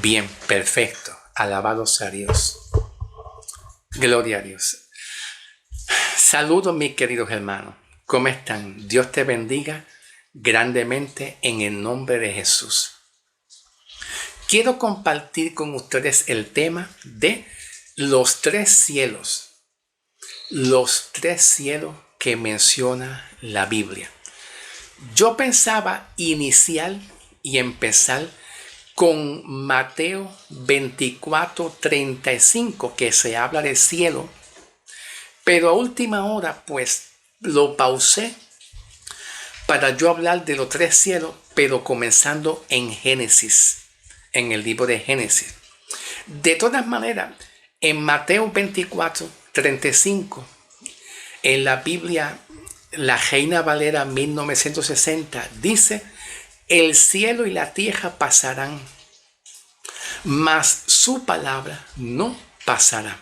Bien, perfecto. Alabado sea Dios. Gloria a Dios. Saludos, mis queridos hermanos. ¿Cómo están? Dios te bendiga grandemente en el nombre de Jesús. Quiero compartir con ustedes el tema de los tres cielos. Los tres cielos que menciona la Biblia. Yo pensaba iniciar y empezar con Mateo 24:35, que se habla del cielo, pero a última hora pues lo pausé para yo hablar de los tres cielos, pero comenzando en Génesis, en el libro de Génesis. De todas maneras, en Mateo 24:35, en la Biblia, la Reina Valera 1960 dice: el cielo y la tierra pasarán, mas su palabra no pasará.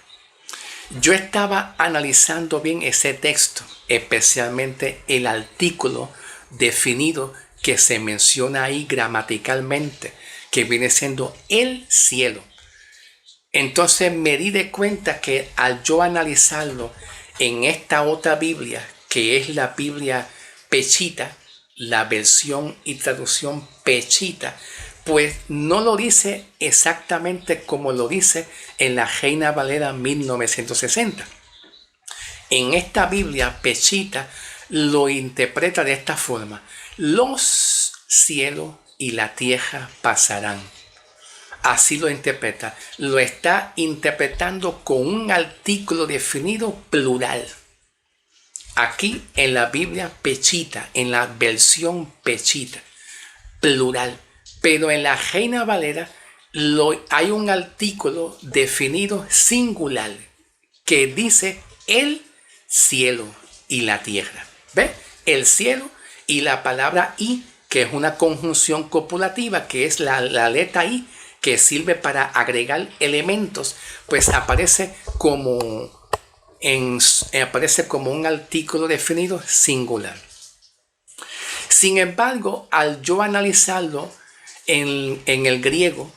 Yo estaba analizando bien ese texto, especialmente el artículo definido que se menciona ahí gramaticalmente, que viene siendo el cielo. Entonces me di de cuenta que al yo analizarlo en esta otra Biblia, que es la Biblia Peshitta, la versión y traducción Peshitta, pues no lo dice exactamente como lo dice en la Reina Valera 1960. En esta Biblia Peshitta lo interpreta de esta forma: los cielos y la tierra pasarán. Así lo interpreta. Lo está interpretando con un artículo definido plural. Aquí en la Biblia Peshitta, en la versión Peshitta, plural. Pero en la Reina Valera hay un artículo definido singular que dice el cielo y la tierra. ¿Ve? El cielo y la palabra y, que es una conjunción copulativa, que es la letra i, que sirve para agregar elementos, pues aparece como un artículo definido singular. Sin embargo, al yo analizarlo en el griego,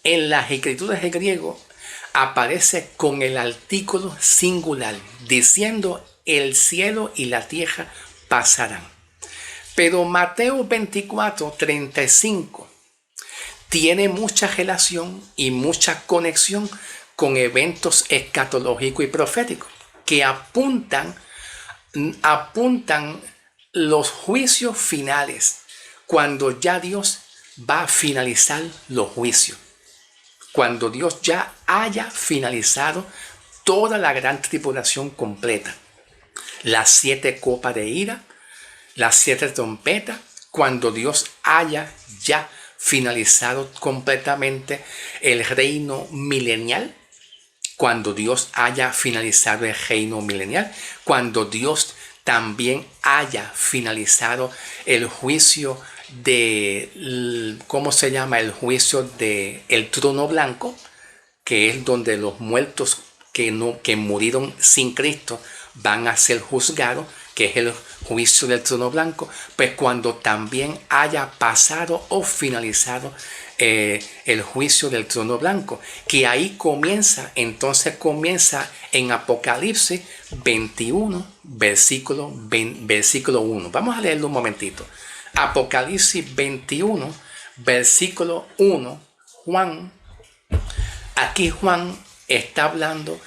en las escrituras de griego, aparece con el artículo singular, diciendo el cielo y la tierra pasarán. Pero Mateo 24:35 tiene mucha relación y mucha conexión con eventos escatológicos y proféticos que apuntan los juicios finales, cuando ya Dios va a finalizar los juicios, cuando Dios ya haya finalizado toda la gran tribulación completa, las 7 copas de ira, las 7 trompetas, cuando Dios haya ya finalizado completamente el reino milenial, cuando Dios haya finalizado el reino milenial, cuando Dios también haya finalizado el juicio de, ¿cómo se llama? El juicio de el trono blanco, que es donde los muertos que murieron sin Cristo van a ser juzgados, que es el juicio del trono blanco. Pues cuando también haya pasado o finalizado el juicio del trono blanco, que ahí comienza en Apocalipsis 21, versículo 1. Vamos a leerlo un momentito. Apocalipsis 21, versículo 1. Aquí Juan está hablando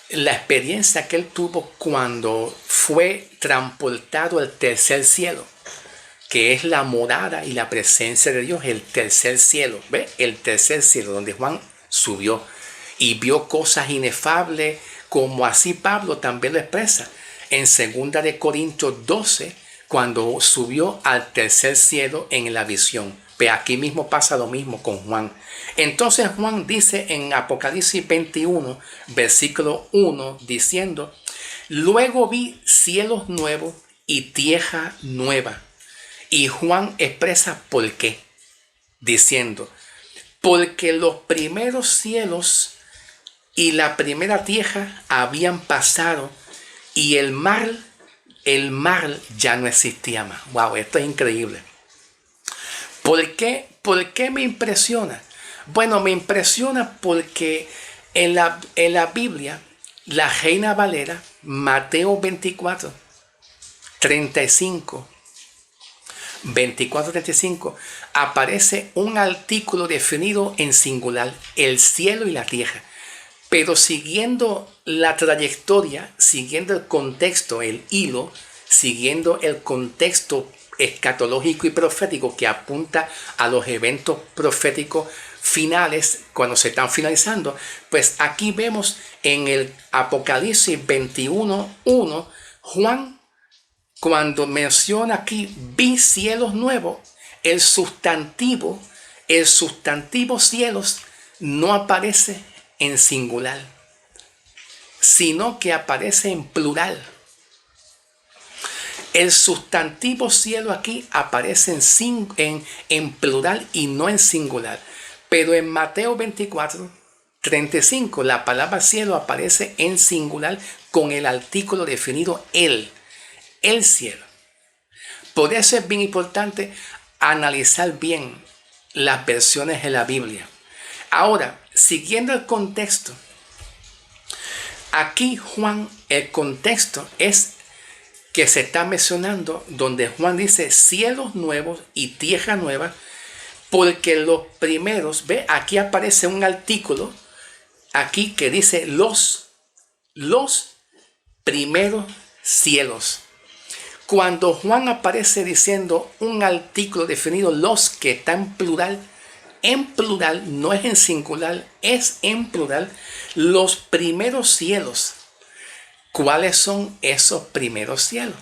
la experiencia que él tuvo cuando fue transportado al tercer cielo, que es la morada y la presencia de Dios, el tercer cielo. ¿Ve? El tercer cielo, donde Juan subió y vio cosas inefables, como así Pablo también lo expresa en 2 Corintios 12, cuando subió al tercer cielo en la visión. Pero aquí mismo pasa lo mismo con Juan. Entonces Juan dice en Apocalipsis 21, versículo 1, diciendo: luego vi cielos nuevos y tierra nueva. Y Juan expresa por qué, diciendo: porque los primeros cielos y la primera tierra habían pasado y el mar ya no existía más. Wow, esto es increíble. ¿Por qué me impresiona? Bueno, me impresiona porque en la Biblia, la Reina Valera, Mateo 24, 35, 24, 35, aparece un artículo definido en singular, el cielo y la tierra. Pero siguiendo la trayectoria, siguiendo el contexto, el hilo, siguiendo el contexto escatológico y profético que apunta a los eventos proféticos finales, cuando se están finalizando, pues aquí vemos en el Apocalipsis 21:1, Juan, cuando menciona aquí, vi cielos nuevos, el sustantivo cielos no aparece en singular, sino que aparece en plural. El sustantivo cielo aquí aparece en plural y no en singular. Pero en Mateo 24, 35, la palabra cielo aparece en singular con el artículo definido el cielo. Por eso es bien importante analizar bien las versiones de la Biblia. Ahora, siguiendo el contexto, aquí Juan, el contexto es que se está mencionando donde Juan dice cielos nuevos y tierra nueva, porque los primeros, ve, aquí aparece un artículo aquí que dice los primeros cielos. Cuando Juan aparece diciendo un artículo definido los, que está en plural, no es en singular, es en plural, los primeros cielos. ¿Cuáles son esos primeros cielos?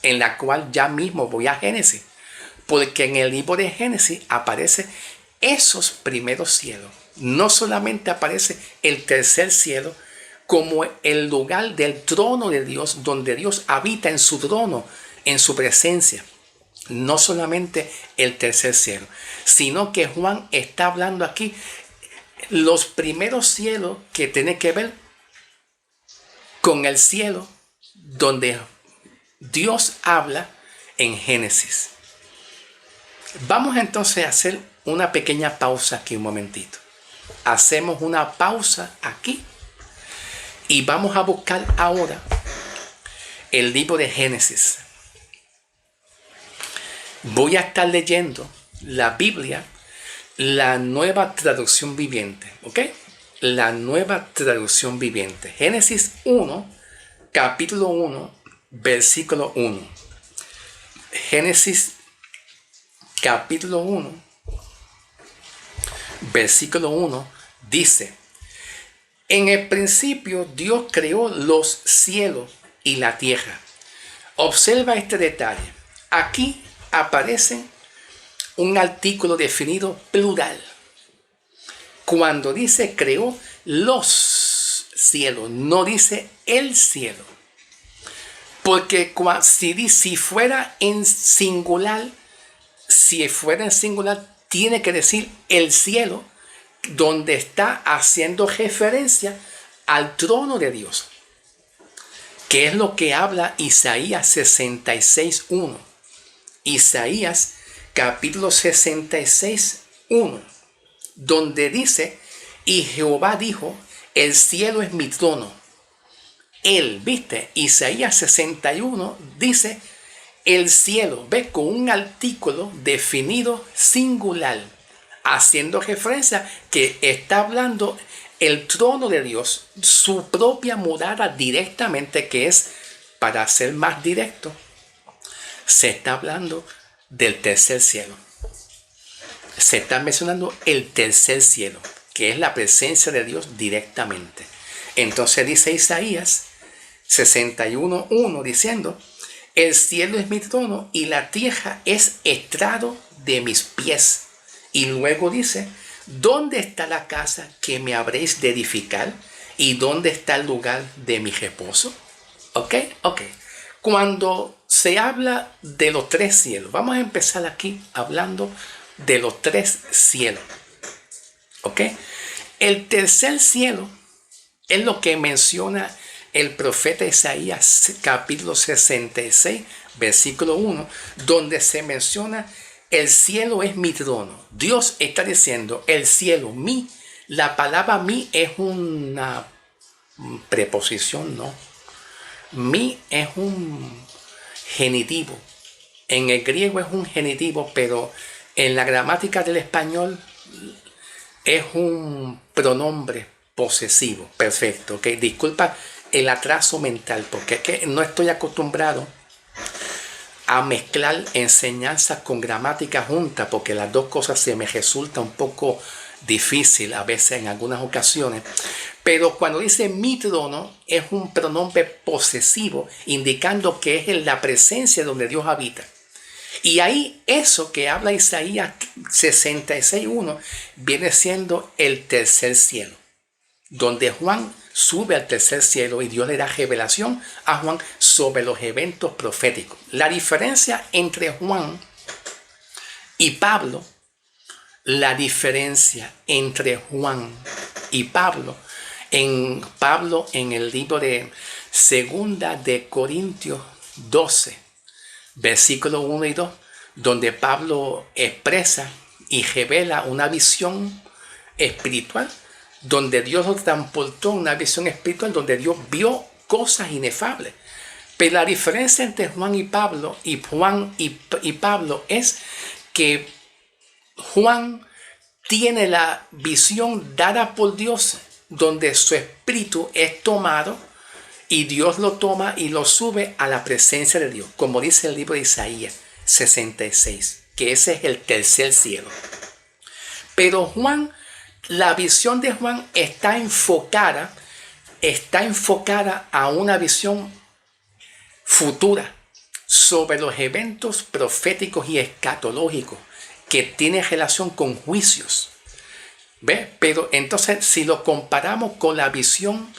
En la cual ya mismo voy a Génesis, porque en el libro de Génesis aparece esos primeros cielos. No solamente aparece el tercer cielo como el lugar del trono de Dios, donde Dios habita en su trono, en su presencia. No solamente el tercer cielo, sino que Juan está hablando aquí los primeros cielos que tienen que ver con el cielo donde Dios habla en Génesis. Vamos entonces a hacer una pequeña pausa aquí un momentito. Hacemos una pausa aquí y vamos a buscar ahora el libro de Génesis. Voy a estar leyendo la Biblia, la nueva traducción viviente, ¿ok? La nueva traducción viviente. Génesis 1, capítulo 1, versículo 1. Génesis capítulo 1, versículo 1 dice: en el principio Dios creó los cielos y la tierra. Observa este detalle. Aquí aparece un artículo definido plural. Cuando dice creó los cielos, no dice el cielo. Porque si fuera en singular, tiene que decir el cielo, donde está haciendo referencia al trono de Dios, que es lo que habla Isaías 66:1. Isaías capítulo 66:1, donde dice: y Jehová dijo, el cielo es mi trono. Él, ¿viste? Isaías 61 dice el cielo, ¿ves? Con un artículo definido singular, haciendo referencia que está hablando el trono de Dios, su propia morada directamente, que es, para ser más directo, se está hablando del tercer cielo. Se está mencionando el tercer cielo, que es la presencia de Dios directamente. Entonces dice Isaías 61:1 diciendo: el cielo es mi trono y la tierra es estrado de mis pies. Y luego dice: ¿dónde está la casa que me habréis de edificar? ¿Y dónde está el lugar de mi reposo? ¿Ok? Cuando se habla de los tres cielos, vamos a empezar aquí hablando de los tres cielos. ¿Ok? El tercer cielo es lo que menciona el profeta Isaías capítulo 66, versículo 1, donde se menciona el cielo es mi trono. Dios está diciendo, el cielo, mi. La palabra mi es una preposición, ¿no? Mi es un genitivo. En el griego es un genitivo, pero en la gramática del español es un pronombre posesivo. Perfecto, ok. Disculpa el atraso mental, porque es que no estoy acostumbrado a mezclar enseñanzas con gramática junta, porque las dos cosas se me resulta un poco difícil a veces en algunas ocasiones. Pero cuando dice mi trono es un pronombre posesivo, indicando que es en la presencia donde Dios habita. Y ahí eso que habla Isaías 66:1 viene siendo el tercer cielo, donde Juan sube al tercer cielo y Dios le da revelación a Juan sobre los eventos proféticos. La diferencia entre Juan y Pablo, la diferencia entre Juan y Pablo en el libro de Segunda de Corintios 12, versículos 1 y 2, donde Pablo expresa y revela una visión espiritual, donde Dios lo transportó, una visión espiritual, donde Dios vio cosas inefables. Pero la diferencia entre Juan y Pablo, y Pablo es que Juan tiene la visión dada por Dios, donde su espíritu es tomado y Dios lo toma y lo sube a la presencia de Dios, como dice el libro de Isaías 66, que ese es el tercer cielo. Pero Juan, la visión de Juan está enfocada a una visión futura sobre los eventos proféticos y escatológicos que tienen relación con juicios. ¿Ve? Pero entonces, si lo comparamos con la visión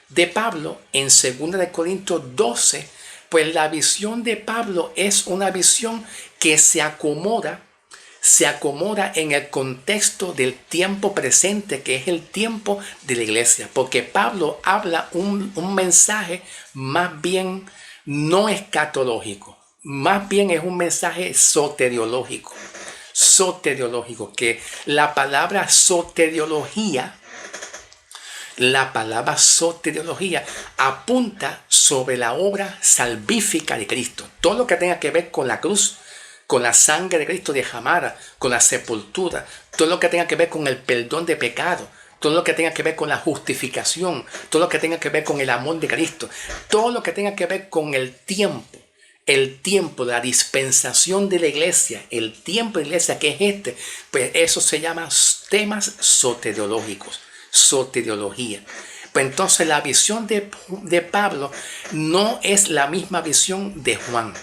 de Pablo en 2 de Corintios 12, pues la visión de Pablo es una visión que se acomoda en el contexto del tiempo presente, que es el tiempo de la iglesia, porque Pablo habla un mensaje más bien no escatológico, más bien es un mensaje soteriológico, que la palabra soteriología apunta sobre la obra salvífica de Cristo. Todo lo que tenga que ver con la cruz, con la sangre de Cristo derramada, con la sepultura, todo lo que tenga que ver con el perdón de pecado, todo lo que tenga que ver con la justificación, todo lo que tenga que ver con el amor de Cristo, todo lo que tenga que ver con el tiempo, la dispensación de la iglesia, el tiempo de la iglesia que es pues eso se llama temas soteriológicos, soteriología. Pues entonces la visión de Pablo no es la misma visión de Juan,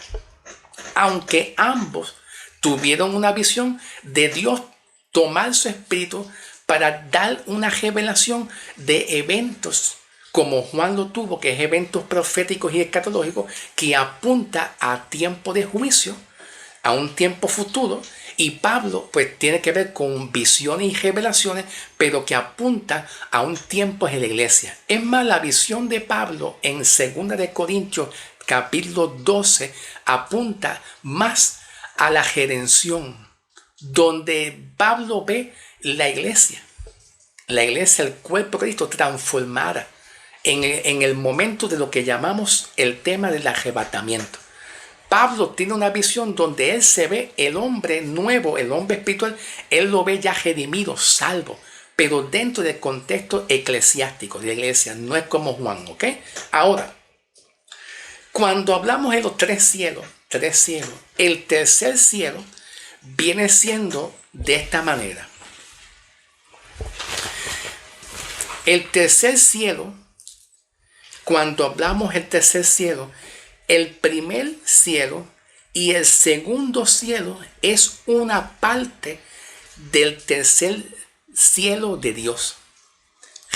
aunque ambos tuvieron una visión de Dios tomar su espíritu para dar una revelación de eventos como Juan lo tuvo, que es eventos proféticos y escatológicos, que apunta a tiempo de juicio, a un tiempo futuro, y Pablo pues tiene que ver con visiones y revelaciones, pero que apunta a un tiempo en la iglesia. Es más, la visión de Pablo en 2 de Corintios capítulo 12 apunta más a la redención, donde Pablo ve la iglesia, el cuerpo de Cristo transformada en el momento de lo que llamamos el tema del arrebatamiento. Pablo tiene una visión donde él se ve el hombre nuevo, el hombre espiritual, él lo ve ya redimido, salvo, pero dentro del contexto eclesiástico de la iglesia, no es como Juan, ¿ok? Ahora, cuando hablamos de los tres cielos, el tercer cielo viene siendo de esta manera. El tercer cielo, cuando hablamos del tercer cielo, el primer cielo y el segundo cielo es una parte del tercer cielo de Dios.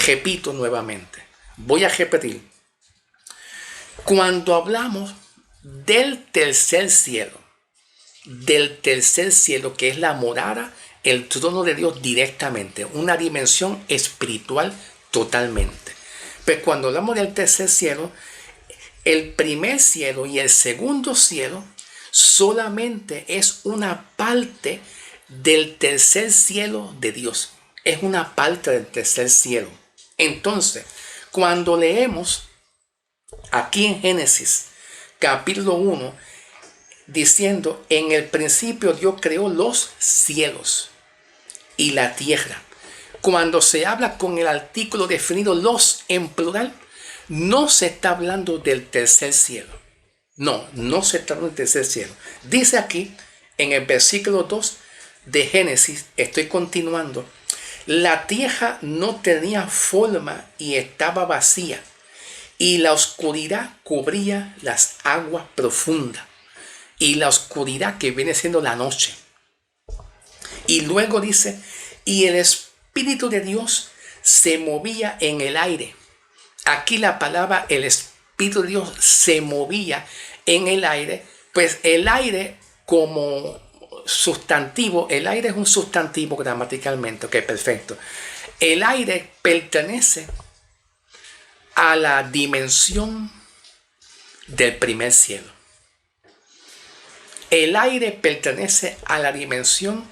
Repito nuevamente, voy a repetir. Cuando hablamos del tercer cielo que es la morada, el trono de Dios directamente, una dimensión espiritual totalmente. Pero cuando hablamos del tercer cielo, el primer cielo y el segundo cielo solamente es una parte del tercer cielo de Dios. Es una parte del tercer cielo. Entonces, cuando leemos aquí en Génesis, capítulo 1, diciendo, en el principio Dios creó los cielos y la tierra. Cuando se habla con el artículo definido los en plural, no se está hablando del tercer cielo. No se está hablando del tercer cielo. Dice aquí, en el versículo 2 de Génesis, estoy continuando, la tierra no tenía forma y estaba vacía, y la oscuridad cubría las aguas profundas, y la oscuridad que viene siendo la noche. Y luego dice, y el Espíritu de Dios se movía en el aire. Aquí la palabra el Espíritu de Dios se movía en el aire, pues el aire como sustantivo, el aire es un sustantivo gramaticalmente, ok, perfecto. El aire pertenece a la dimensión del primer cielo. El aire pertenece a la dimensión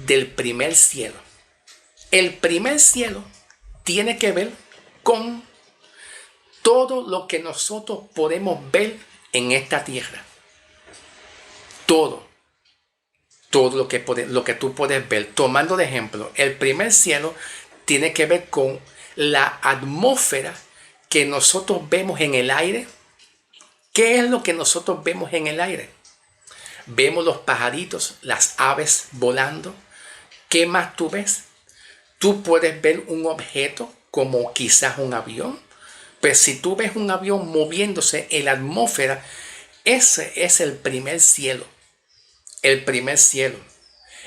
del primer cielo. El primer cielo tiene que ver con todo lo que nosotros podemos ver en esta tierra. Todo lo que tú puedes ver. Tomando de ejemplo, el primer cielo tiene que ver con la atmósfera que nosotros vemos en el aire. ¿Qué es lo que nosotros vemos en el aire? Vemos los pajaritos, las aves volando. ¿Qué más tú ves? Tú puedes ver un objeto como quizás un avión. Pues si tú ves un avión moviéndose en la atmósfera, ese es el primer cielo. El primer cielo.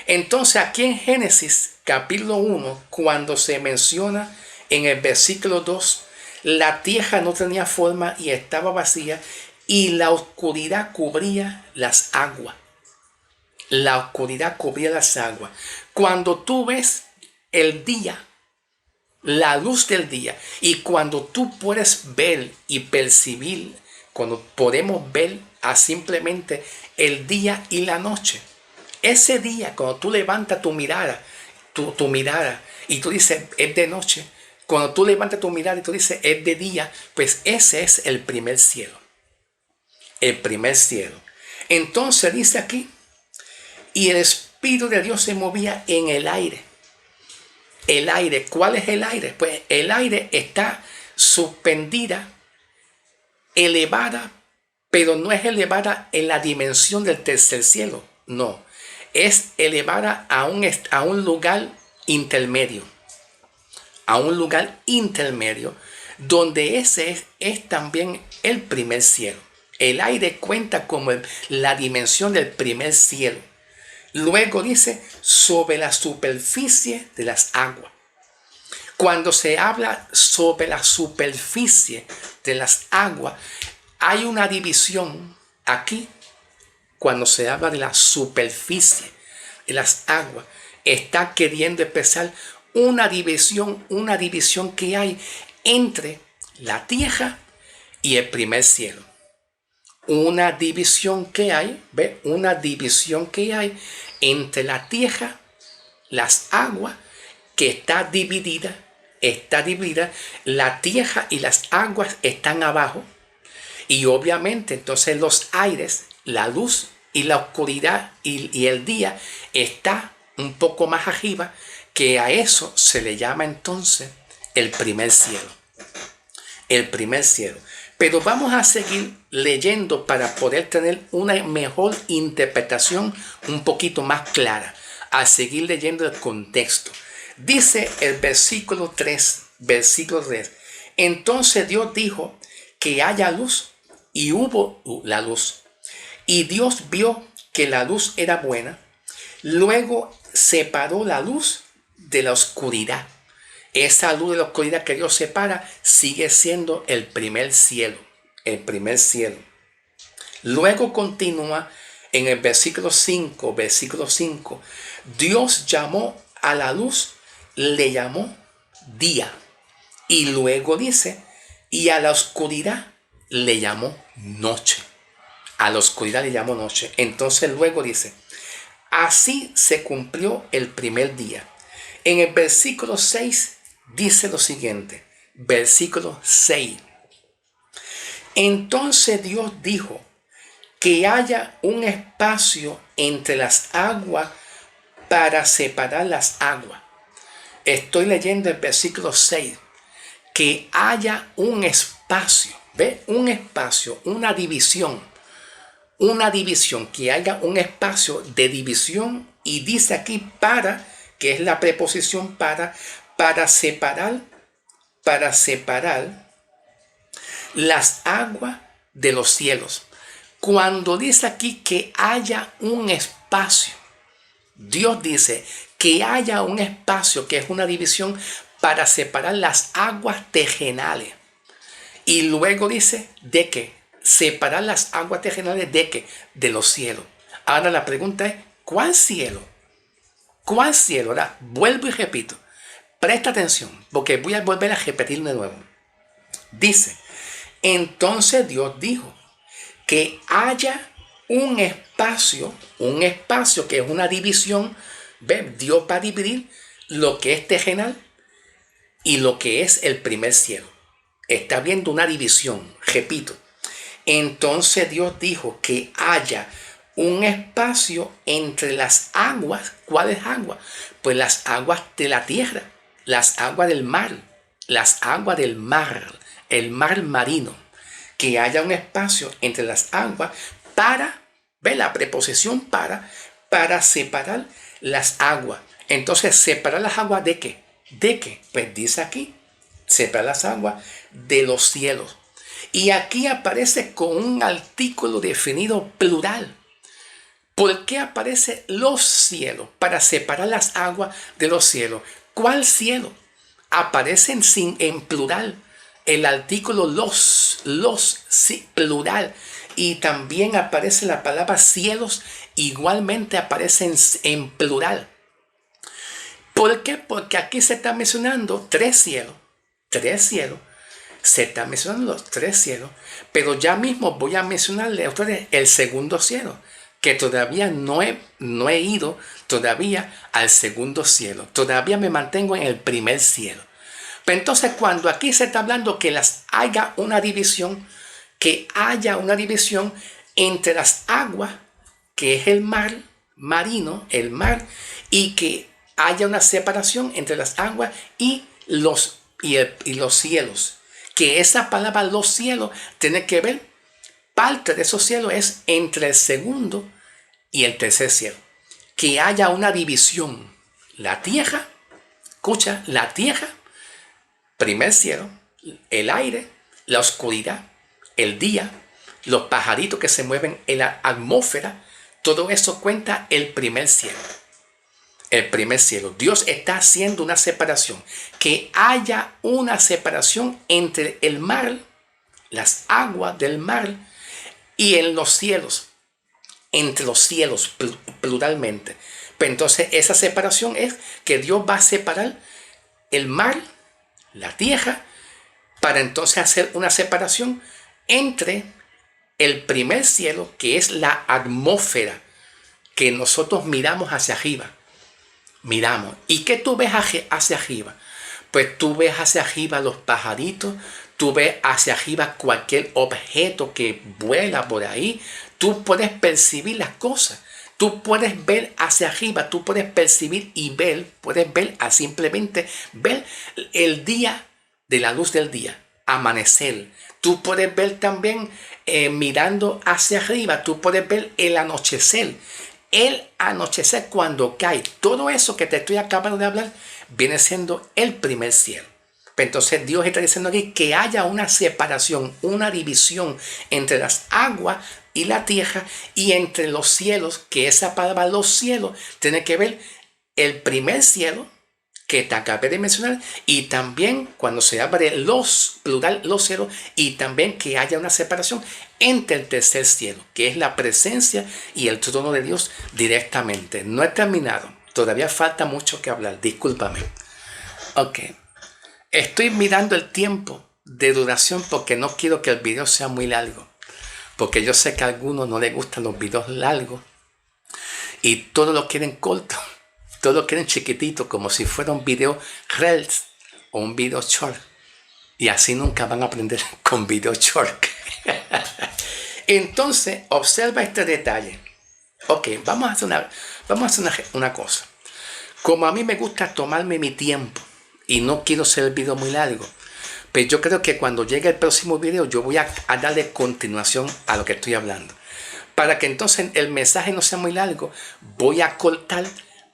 Entonces aquí en Génesis capítulo 1, cuando se menciona en el versículo 2, la tierra no tenía forma y estaba vacía, y la oscuridad cubría las aguas. La oscuridad cubría las aguas. Cuando tú ves el día, la luz del día, y cuando tú puedes ver y percibir, cuando podemos ver a simplemente el día y la noche. Ese día, cuando tú levantas tu mirada, tu mirada, y tú dices, es de noche. Cuando tú levantas tu mirada y tú dices, es de día, pues ese es el primer cielo. El primer cielo. Entonces dice aquí, y el Espíritu de Dios se movía en el aire. El aire, ¿cuál es el aire? Pues el aire está suspendida, elevada, pero no es elevada en la dimensión del tercer cielo, no. Es elevada a un lugar intermedio. A un lugar intermedio, donde ese es también el primer cielo. El aire cuenta como la dimensión del primer cielo. Luego dice, sobre la superficie de las aguas. Cuando se habla sobre la superficie de las aguas, hay una división aquí. Cuando se habla de la superficie de las aguas, está queriendo expresar una división que hay entre la tierra y el primer cielo. Una división que hay, ¿ve? Una división que hay entre la tierra, las aguas, que está dividida, la tierra y las aguas están abajo, y obviamente entonces los aires, la luz y la oscuridad y el día está un poco más arriba, que a eso se le llama entonces el primer cielo. El primer cielo. Pero vamos a seguir leyendo para poder tener una mejor interpretación un poquito más clara. A seguir leyendo el contexto. Dice el versículo 3. Entonces Dios dijo que haya luz, y hubo la luz. Y Dios vio que la luz era buena. Luego separó la luz de la oscuridad. Esa luz de la oscuridad que Dios separa sigue siendo el primer cielo. El primer cielo. Luego continúa en el versículo 5. Dios llamó a la luz, le llamó día. Y luego dice, y a la oscuridad le llamó noche. A la oscuridad le llamó noche. Entonces luego dice, así se cumplió el primer día. En el versículo 6 dice lo siguiente. Versículo 6. Entonces Dios dijo que haya un espacio entre las aguas para separar las aguas. Estoy leyendo el versículo 6. Que haya un espacio, ¿ve? Un espacio, una división, que haya un espacio de división, y dice aquí para, que es la preposición para separar las aguas de los cielos. Cuando dice aquí que haya un espacio, Dios dice que haya un espacio, que es una división, para separar las aguas terrenales. Y luego dice de que separar las aguas terrenales de qué? De los cielos. Ahora la pregunta es, ¿cuál cielo? ¿Cuál cielo? Ahora vuelvo y repito. Presta atención, porque voy a volver a repetir de nuevo. Dice, entonces Dios dijo que haya un espacio que es una división. ¿Ve? Dios va a dividir lo que es terrenal y lo que es el primer cielo. Está viendo una división, repito. Entonces Dios dijo que haya un espacio entre las aguas. ¿Cuáles aguas? Pues las aguas de la tierra, las aguas del mar, el mar marino. Que haya un espacio entre las aguas para, ve la preposición para separar las aguas. Entonces, ¿separar las aguas de qué? ¿De qué? Pues dice aquí, separar las aguas de los cielos. Y aquí aparece con un artículo definido plural. ¿Por qué aparece los cielos? Para separar las aguas de los cielos. ¿Cuál cielo? Aparecen en plural. El artículo los, sí, plural. Y también aparece la palabra cielos, igualmente aparecen en plural. ¿Por qué? Porque aquí se está mencionando tres cielos. Se están mencionando los tres cielos. Pero ya mismo voy a mencionarle a ustedes el segundo cielo. Que todavía no he ido todavía al segundo cielo. Todavía me mantengo en el primer cielo. Pero entonces cuando aquí se está hablando que haya una división, entre las aguas, que es el mar marino, el mar, y que haya una separación entre las aguas y los cielos. Que esa palabra los cielos tiene que ver, parte de esos cielos es entre el segundo y el tercer cielo. Que haya una división. La tierra, escucha, la tierra, primer cielo, el aire, la oscuridad, el día, los pajaritos que se mueven en la atmósfera, todo eso cuenta el primer cielo. El primer cielo. Dios está haciendo una separación. Que haya una separación entre el mar, las aguas del mar, y en los cielos. Entre los cielos, pluralmente. Pero entonces esa separación es que Dios va a separar el mar, la tierra, para entonces hacer una separación entre el primer cielo, que es la atmósfera que nosotros miramos hacia arriba. Miramos. ¿Y qué tú ves hacia arriba? Pues tú ves hacia arriba los pajaritos, tú ves hacia arriba cualquier objeto que vuela por ahí, tú puedes percibir las cosas. Tú puedes ver hacia arriba, tú puedes percibir y ver, simplemente ver el día de la luz del día, amanecer. Tú puedes ver también mirando hacia arriba, tú puedes ver el anochecer. El anochecer cuando cae. Todo eso que te estoy acabando de hablar viene siendo el primer cielo. Entonces Dios está diciendo aquí que haya una separación, una división entre las aguas y la tierra y entre los cielos, que esa palabra los cielos tiene que ver el primer cielo que te acabé de mencionar, y también cuando se habla de los, plural, los cielos, y también que haya una separación entre el tercer cielo, que es la presencia y el trono de Dios directamente. No he terminado, todavía falta mucho que hablar, discúlpame. Ok, estoy mirando el tiempo de duración porque no quiero que el video sea muy largo. Porque yo sé que a algunos no les gustan los videos largos y todos lo quieren corto, todos lo quieren chiquitito, como si fuera un video Reels o un video short. Y así nunca van a aprender con video short. Entonces, observa este detalle. Ok, vamos a hacer una cosa. Como a mí me gusta tomarme mi tiempo y no quiero hacer el video muy largo, pero yo creo que cuando llegue el próximo video yo voy a darle continuación a lo que estoy hablando. Para que entonces el mensaje no sea muy largo, voy a cortar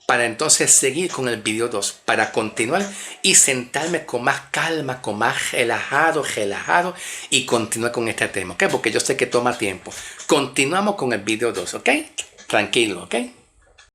para entonces seguir con el video 2, para continuar y sentarme con más calma, con más relajado y continuar con este tema, ¿ok? Porque yo sé que toma tiempo. Continuamos con el video 2, ¿ok? Tranquilo, ¿ok?